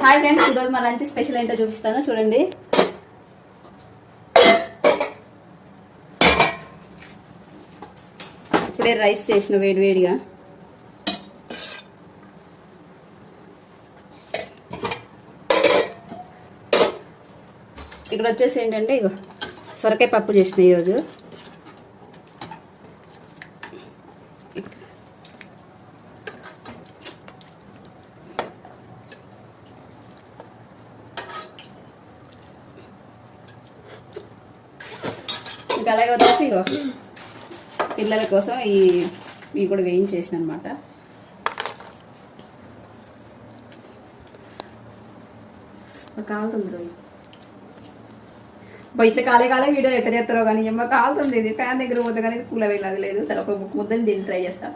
Hi friends, ఈరోజు మా lunch special ఏంటో చూపిస్తాను చూడండి. ఇప్పుడే రైస్ చేసిన వేడివేడిగా. ఇక్కడ వచ్చేసి ఏంటంటే ఇగో సొరకాయ పప్పు చేసిన ఈరోజు. ఇంకా అలాగే వచ్చేసి ఇగో పిల్లల కోసం ఇవి కూడా వేయించేసిన అనమాట. కాలుతుంది రోజు ఇట్లా కాలే వీడియోలు ఎట్ట చేస్తారో కానీ ఏమో కాలుతుంది. ఇది ఫ్యాన్ దగ్గర పోతే కానీ కూల వెళ్ళదు లేదు. సరే ఒక ముద్దని దీన్ని ట్రై చేస్తా.